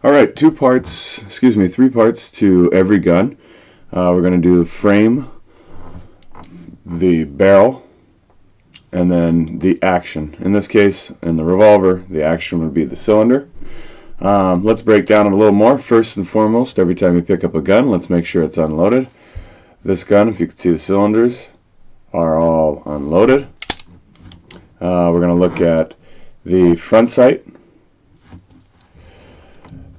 Alright, three parts to every gun. We're going to do the frame, the barrel, and then the action. In this case, in the revolver, the action would be the cylinder. Let's break down it a little more. First and foremost, every time you pick up a gun, let's make sure it's unloaded. This gun, if you can see, the cylinders are all unloaded. We're going to look at the front sight.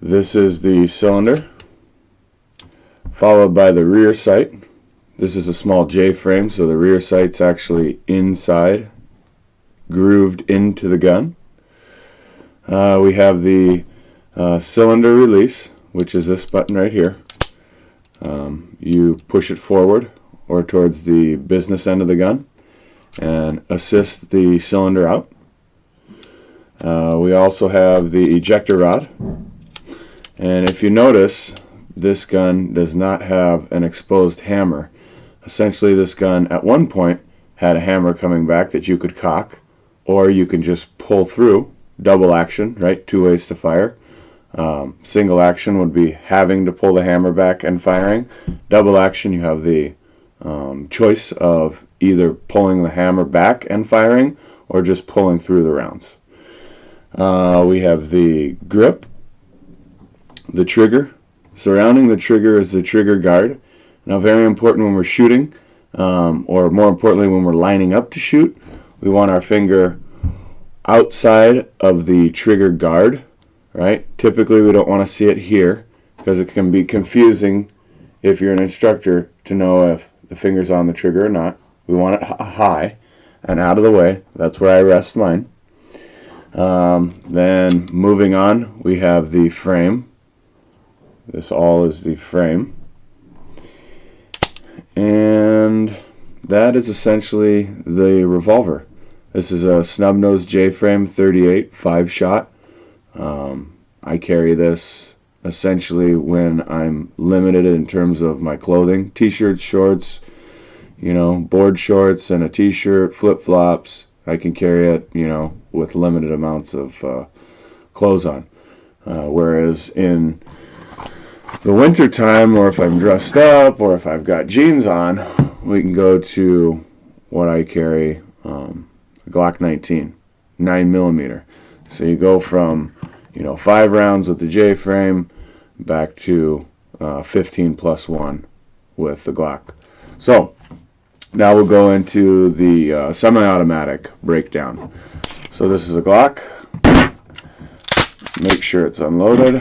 This is the cylinder, followed by the rear sight. This is a small J frame, so the rear sight's actually inside, grooved into the gun. We have the cylinder release, which is this button right here. You push it forward or towards the business end of the gun and assist the cylinder out. We also have the ejector rod. And if you notice, this gun does not have an exposed hammer. Essentially, this gun at one point had a hammer coming back that you could cock, or you can just pull through. Double action, right? Two ways to fire. Single action would be having to pull the hammer back and firing. Double action, you have the choice of either pulling the hammer back and firing, or just pulling through the rounds. We have the grip, the trigger. Surrounding the trigger is the trigger guard. Now, very important when we're shooting, or more importantly when we're lining up to shoot, we want our finger outside of the trigger guard, right? Typically we don't want to see it here because it can be confusing if you're an instructor to know if the finger's on the trigger or not. We want it high and out of the way. That's where I rest mine. Then moving on, we have the frame. This all is the frame. And that is essentially the revolver. This is a snub-nosed J-frame 38 5-shot. I carry this essentially when I'm limited in terms of my clothing. T-shirts, shorts, board shorts and a t-shirt, flip-flops. I can carry it, with limited amounts of clothes on. Whereas in the winter time, or if I'm dressed up, or if I've got jeans on, we can go to what I carry, Glock 19, 9mm. So you go from 5 rounds with the J frame back to 15 plus 1 with the Glock. So now we'll go into the semi-automatic breakdown. So this is a Glock. Make sure it's unloaded.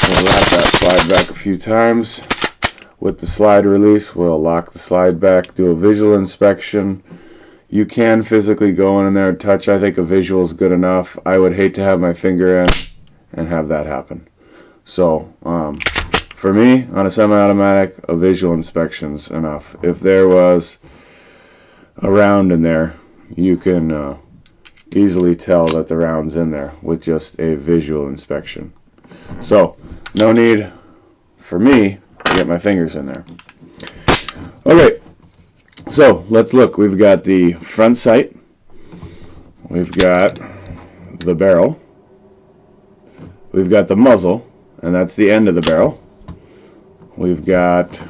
We'll wrap that slide back a few times. With the slide release, we'll lock the slide back, do a visual inspection. You can physically go in there and touch. I think a visual is good enough. I would hate to have my finger in and have that happen. So for me, on a semi-automatic, a visual inspection's enough. If there was a round in there, you can easily tell that the round's in there with just a visual inspection. So no need for me to get my fingers in there. Okay, so let's look. We've got the front sight, we've got the barrel, we've got the muzzle, and that's the end of the barrel. We've got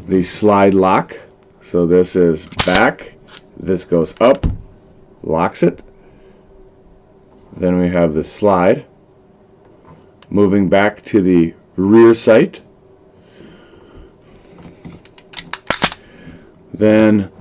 the slide lock, so this is back, this goes up, locks it. Then we have the slide, moving back to the rear sight. Then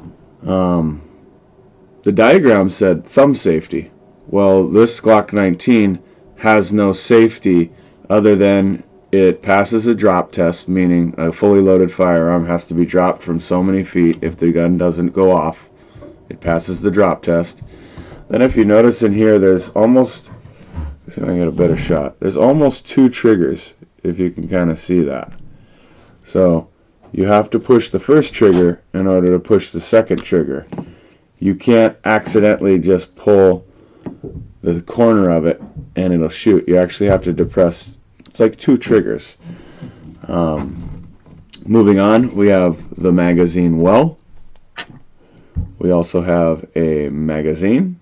the diagram said thumb safety. Well, this Glock 19 has no safety other than it passes a drop test, meaning a fully loaded firearm has to be dropped from so many feet. If the gun doesn't go off, it passes the drop test. Then if you notice in here, there's almost, let's see if I can get a better shot. There's almost 2 triggers, if you can kind of see that. So you have to push the first trigger in order to push the second trigger. You can't accidentally just pull the corner of it and it'll shoot. You actually have to depress. It's like 2 triggers. Moving on, we have the magazine well. We also have a magazine.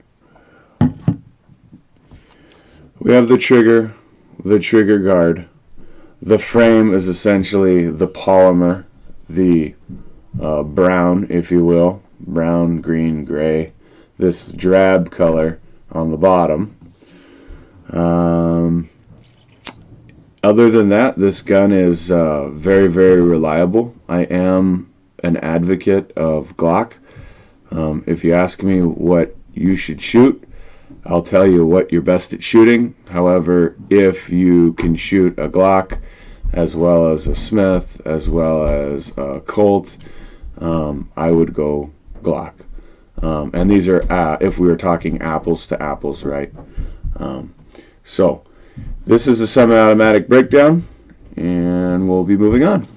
We have the trigger guard. The frame is essentially the polymer, the brown, if you will, brown, green, gray, this drab color on the bottom. Other than that, this gun is very, very reliable. I am an advocate of Glock. If you ask me what you should shoot, I'll tell you what you're best at shooting. However, if you can shoot a Glock as well as a Smith as well as a Colt, I would go Glock. And these are if we were talking apples to apples, right? So this is a semi-automatic breakdown, and we'll be moving on.